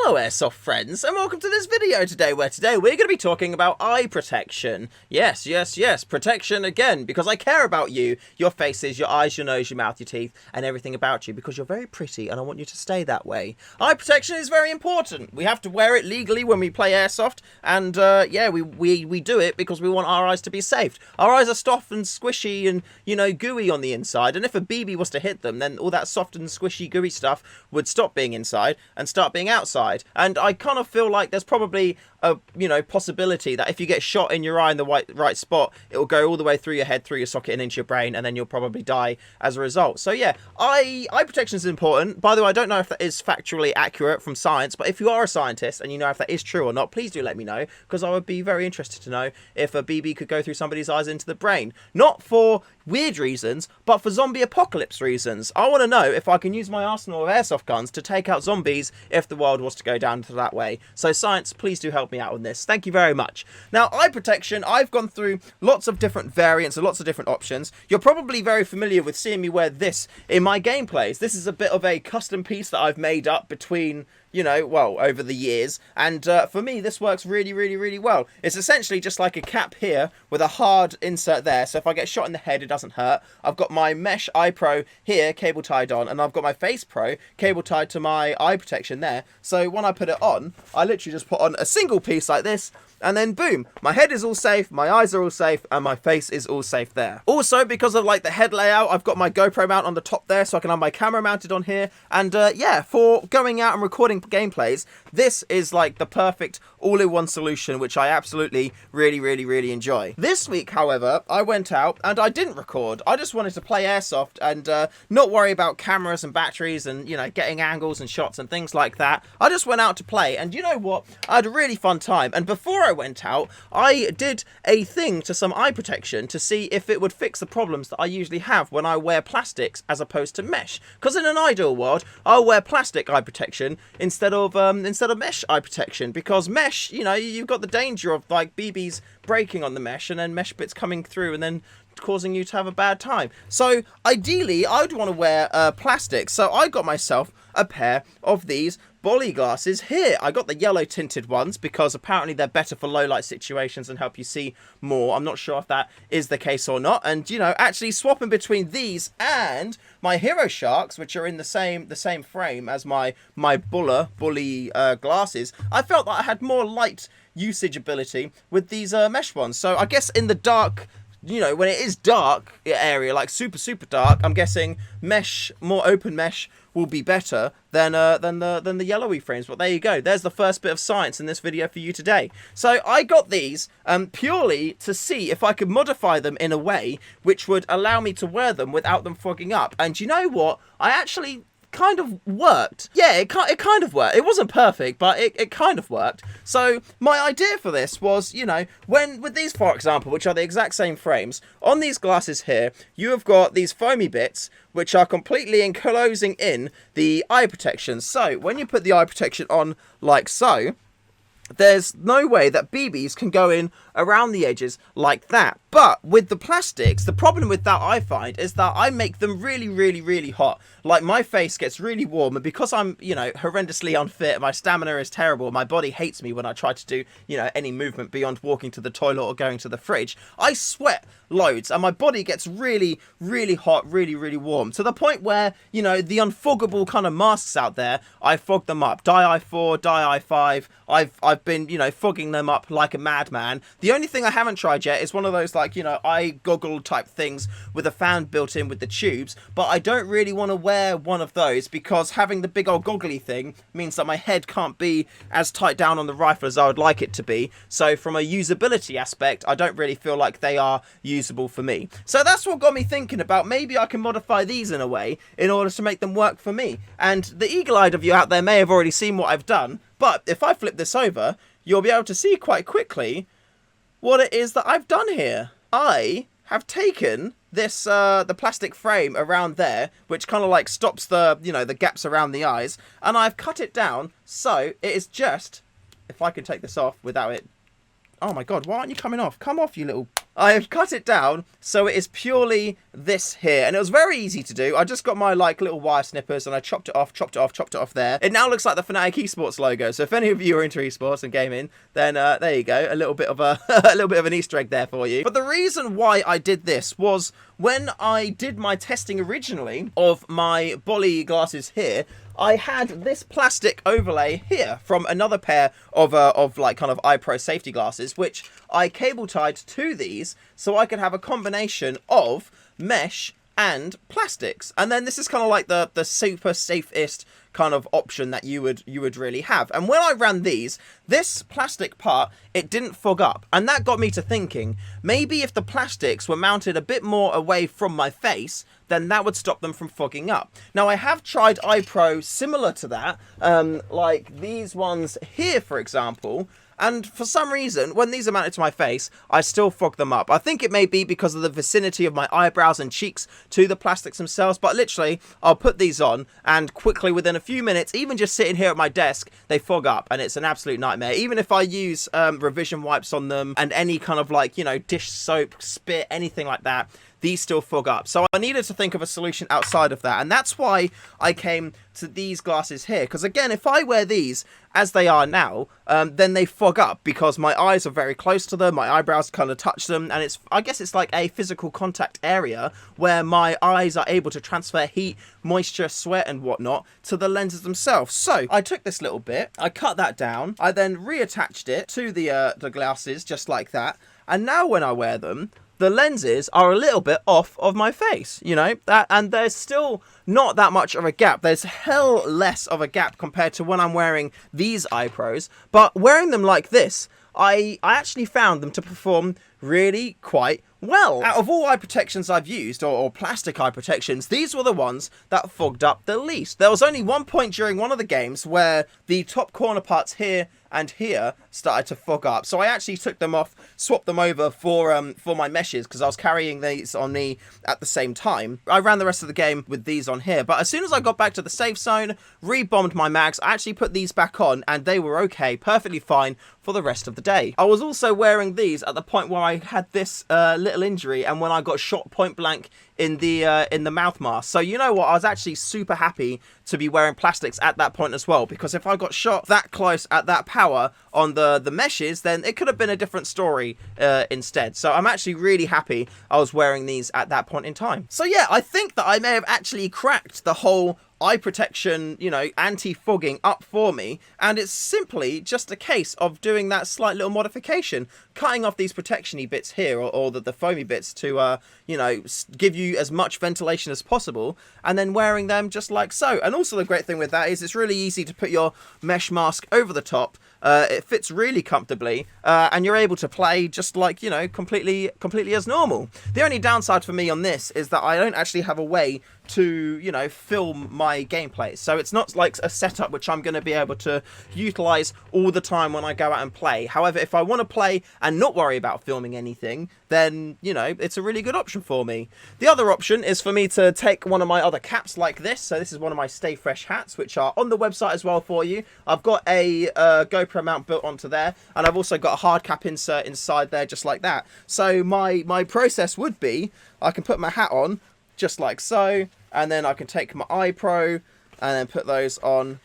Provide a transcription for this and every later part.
Hello Airsoft friends, and welcome to this video today, where today we're going to be talking about eye protection. Yes, protection again, because I care about you, your faces, your eyes, your nose, your mouth, your teeth, and everything about you, because you're very pretty and I want you to stay that way. Eye protection is very important. We have to wear it legally when we play Airsoft, and yeah, we do it because we want our eyes to be safe. Our eyes are soft and squishy and, you know, gooey on the inside, and if a BB was to hit them, then all that soft and squishy gooey stuff would stop being inside and start being outside. And I kind of feel like there's probably a, you know, possibility that if you get shot in your eye in the right spot, it will go all the way through your head, through your socket and into your brain, and then you'll probably die as a result. So yeah, eye protection is important. By the way, I don't know if that is factually accurate from science, but if you are a scientist and you know if that is true or not, please do let me know, because I would be very interested to know if a BB could go through somebody's eyes into the brain. Not for weird reasons, but for zombie apocalypse reasons. I want to know if I can use my arsenal of airsoft guns to take out zombies if the world was to go down to that way. So science, please do help me out on this. Thank you very much. Now, eye protection, I've gone through lots of different variants and lots of different options. You're probably very familiar with seeing me wear this in my gameplays. This is a bit of a custom piece that I've made up between, you know, well, over the years, and for me this works really well. It's essentially just like a cap here with a hard insert there, so if I get shot in the head it doesn't hurt. I've got my mesh eye pro here cable tied on, and I've got my face pro cable tied to my eye protection there, so when I put it on, I literally just put on a single piece like this, and then boom, my head is all safe, my eyes are all safe, and my face is all safe there. Also, because of like the head layout, I've got my GoPro mount on the top there, so I can have my camera mounted on here, and yeah, for going out and recording gameplays, this is like the perfect all-in-one solution, which I absolutely really enjoy. This week, however, I went out and I didn't record. I just wanted to play Airsoft and not worry about cameras and batteries and, you know, getting angles and shots and things like that. I just went out to play, and you know what? I had a really fun time, and before I went out, I did a thing to some eye protection to see if it would fix the problems that I usually have when I wear plastics as opposed to mesh. Because in an ideal world, I'll wear plastic eye protection instead of mesh eye protection, because mesh, you know, you've got the danger of like BBs breaking on the mesh and then mesh bits coming through and then causing you to have a bad time. So ideally I would want to wear plastic, so I got myself a pair of these Bolly glasses here. I got the yellow tinted ones because apparently they're better for low light situations and help you see more. I'm not sure if that is the case or not, and you know, actually swapping between these and my Hero Sharks, which are in the same frame as my Bully glasses, I felt that I had more light usage ability with these mesh ones. So I guess in the dark, you know, when it is dark area, like super dark, I'm guessing mesh, more open mesh, will be better than the yellowy frames. But there you go. There's the first bit of science in this video for you today. So I got these purely to see if I could modify them in a way which would allow me to wear them without them fogging up. And you know what? I actually kind of worked. Yeah, it kind of worked. It wasn't perfect, but it kind of worked. So my idea for this was, you know, when with these, for example, which are the exact same frames, on these glasses here, you have got these foamy bits which are completely enclosing in the eye protection. So when you put the eye protection on like so, there's no way that BBs can go in around the edges like that. But with the plastics, the problem with that I find is that I make them really hot. Like my face gets really warm, and because I'm, you know, horrendously unfit, my stamina is terrible, my body hates me when I try to do, you know, any movement beyond walking to the toilet or going to the fridge. I sweat loads and my body gets really hot, really warm, to the point where, you know, the unfoggable kind of masks out there, I fog them up. Dye i4, Dye i5, I've been, you know, fogging them up like a madman. The only thing I haven't tried yet is one of those, like, you know, eye goggle type things with a fan built in with the tubes, but I don't really want to wear one of those because having the big old goggly thing means that my head can't be as tight down on the rifle as I would like it to be. So from a usability aspect, I don't really feel like they are usable for me. So that's what got me thinking about maybe I can modify these in a way in order to make them work for me. And the eagle-eyed of you out there may have already seen what I've done, but if I flip this over, you'll be able to see quite quickly what it is that I've done here. I have taken this the plastic frame around there, which kind of like stops the, you know, the gaps around the eyes, and I've cut it down so it is just, if I can take this off without it, oh my god, why aren't you coming off? Come off, you little, I have cut it down so it is purely this here, and it was very easy to do. I just got my like little wire snippers and I chopped it off there. It now looks like the Fnatic Esports logo. So if any of you are into esports and gaming, then there you go, a little bit of a a little bit of an Easter egg there for you. But the reason why I did this was when I did my testing originally of my Bolly glasses here, I had this plastic overlay here from another pair of like kind of iPro safety glasses, which I cable tied to these so I could have a combination of mesh and plastics. And then this is kind of like the super safest kind of option that you would really have. And when I ran these, this plastic part, it didn't fog up, and that got me to thinking, maybe if the plastics were mounted a bit more away from my face, then that would stop them from fogging up. Now I have tried iPro similar to that, like these ones here for example, and for some reason, when these are mounted to my face, I still fog them up. I think it may be because of the vicinity of my eyebrows and cheeks to the plastics themselves, but literally, I'll put these on, and quickly, within a few minutes, even just sitting here at my desk, they fog up, and it's an absolute nightmare. Even if I use revision wipes on them, and any kind of like, you know, dish soap, spit, anything like that, these still fog up. So I needed to think of a solution outside of that, and that's why I came to these glasses here, because again, if I wear these as they are now, then they fog up because my eyes are very close to them, my eyebrows kind of touch them, and I guess it's like a physical contact area where my eyes are able to transfer heat, moisture, sweat and whatnot to the lenses themselves. So I took this little bit, I cut that down, I then reattached it to the glasses just like that, and now when I wear them, the lenses are a little bit off of my face, you know, and there's still not that much of a gap. There's hell less of a gap compared to when I'm wearing these iPros, but wearing them like this, I actually found them to perform really quite well. Out of all eye protections I've used, or plastic eye protections, these were the ones that fogged up the least. There was only one point during one of the games where the top corner parts here and here started to fog up, so I actually took them off, swapped them over for my meshes, because I was carrying these on me at the same time. I ran the rest of the game with these on here, but as soon as I got back to the safe zone, rebombed my mags, I actually put these back on, and they were okay, perfectly fine for the rest of the day. I was also wearing these at the point where I had this little injury, and when I got shot point blank in the mouth mask. So you know what, I was actually super happy to be wearing plastics at that point as well, because if I got shot that close at that power on the meshes, then it could have been a different story instead. So I'm actually really happy I was wearing these at that point in time. So yeah, I think that I may have actually cracked the whole eye protection, you know, anti-fogging up for me, and it's simply just a case of doing that slight little modification, cutting off these protection-y bits here, or the foamy bits to, you know, give you as much ventilation as possible, and then wearing them just like so. And also the great thing with that is it's really easy to put your mesh mask over the top. It fits really comfortably, and you're able to play just like, you know, completely as normal. The only downside for me on this is that I don't actually have a way to, you know, film my gameplay. So it's not like a setup which I'm going to be able to utilize all the time when I go out and play. However, if I want to play and not worry about filming anything, then, you know, it's a really good option for me. The other option is for me to take one of my other caps like this. So this is one of my Stay Fresh hats, which are on the website as well for you. I've got a GoPro mount built onto there, and I've also got a hard cap insert inside there just like that. So my process would be, I can put my hat on just like so, and then I can take my iPro and then put those on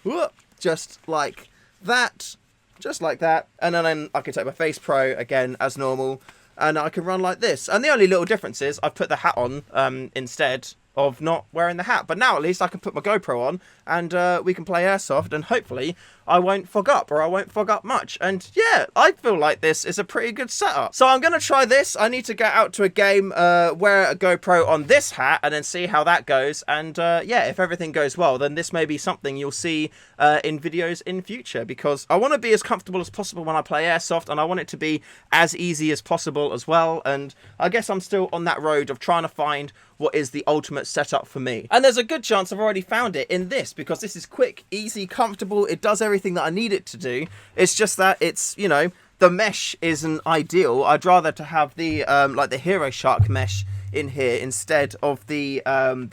just like that, and then I can take my Face Pro again as normal, and I can run like this. And the only little difference is I've put the hat on instead of not wearing the hat, but now at least I can put my GoPro on, and we can play Airsoft, and hopefully I won't fog up, or I won't fog up much. And yeah, I feel like this is a pretty good setup. So I'm going to try this. I need to get out to a game, wear a GoPro on this hat, and then see how that goes. And yeah, if everything goes well, then this may be something you'll see in videos in future, because I want to be as comfortable as possible when I play Airsoft, and I want it to be as easy as possible as well. And I guess I'm still on that road of trying to find what is the ultimate setup for me. And there's a good chance I've already found it in this, because this is quick, easy, comfortable. It does everything that I need it to do. It's just that it's, you know, the mesh isn't ideal. I'd rather to have the like the Hero Shark mesh in here instead of the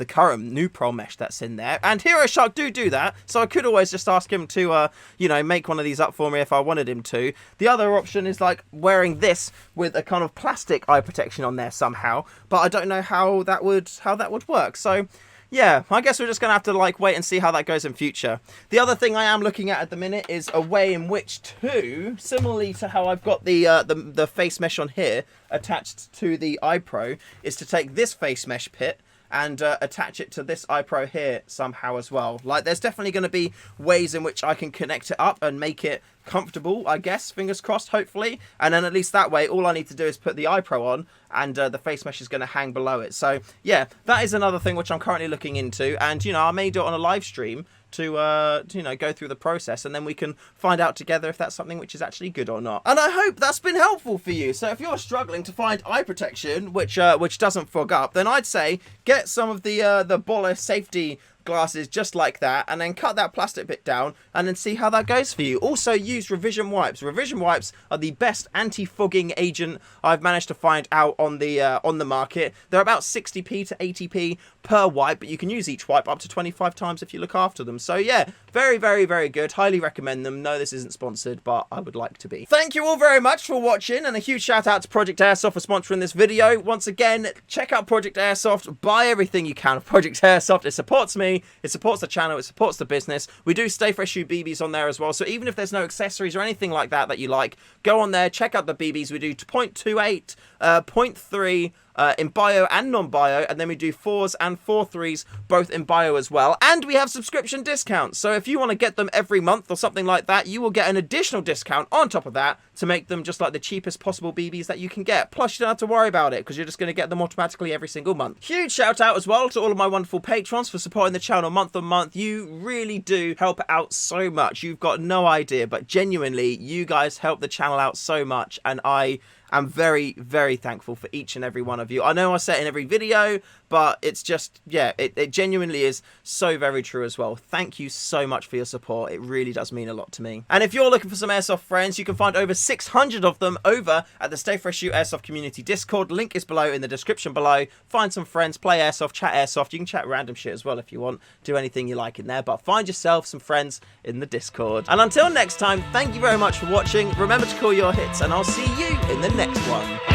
current new pearl mesh that's in there. And Hero Shark do that, so I could always just ask him to you know, make one of these up for me if I wanted him to. The other option is like wearing this with a kind of plastic eye protection on there somehow, but I don't know how that would work. So yeah, I guess we're just gonna have to like wait and see how that goes in future. The other thing I am looking at the minute is a way in which to, similarly to how I've got the face mesh on here attached to the iPro, is to take this face mesh pit and attach it to this iPro here somehow as well. Like, there's definitely going to be ways in which I can connect it up and make it comfortable, I guess, fingers crossed, hopefully. And then at least that way, all I need to do is put the iPro on, and the face mesh is going to hang below it. So yeah, that is another thing which I'm currently looking into, and you know, I may do it on a live stream to you know, go through the process, and then we can find out together if that's something which is actually good or not. And I hope that's been helpful for you. So if you're struggling to find eye protection which doesn't fog up, then I'd say get some of the Boller safety glasses just like that, and then cut that plastic bit down and then see how that goes for you. Also use revision wipes. Revision wipes are the best anti-fogging agent I've managed to find out on the market. They're about 60p to 80p per wipe, but you can use each wipe up to 25 times if you look after them. So yeah, very, very, very good. Highly recommend them. No, this isn't sponsored, but I would like to be. Thank you all very much for watching, and a huge shout out to Project Airsoft for sponsoring this video. Once again, check out Project Airsoft. Buy everything you can of Project Airsoft. It supports me, it supports the channel, it supports the business. We do StayFreshShoe BBs on there as well, so even if there's no accessories or anything like that you like, go on there, check out the BBs. We do 0.28, 0.3, in bio and non-bio, and then we do 4s and 4.3s both in bio as well. And we have subscription discounts, so if you want to get them every month or something like that, you will get an additional discount on top of that to make them just like the cheapest possible BBs that you can get. Plus you don't have to worry about it because you're just going to get them automatically every single month. Huge shout out as well to all of my wonderful patrons for supporting the channel month on month. You really do help out so much. You've got no idea, but genuinely you guys help the channel out so much, and I'm very, very thankful for each and every one of you. I know I say it in every video, but it's just, yeah, it genuinely is so very true as well. Thank you so much for your support. It really does mean a lot to me. And if you're looking for some Airsoft friends, you can find over 600 of them over at the StayFreshShoe Airsoft Community Discord. Link is below in the description below. Find some friends, play Airsoft, chat Airsoft. You can chat random shit as well if you want. Do anything you like in there, but find yourself some friends in the Discord. And until next time, thank you very much for watching. Remember to call your hits, and I'll see you in the next one.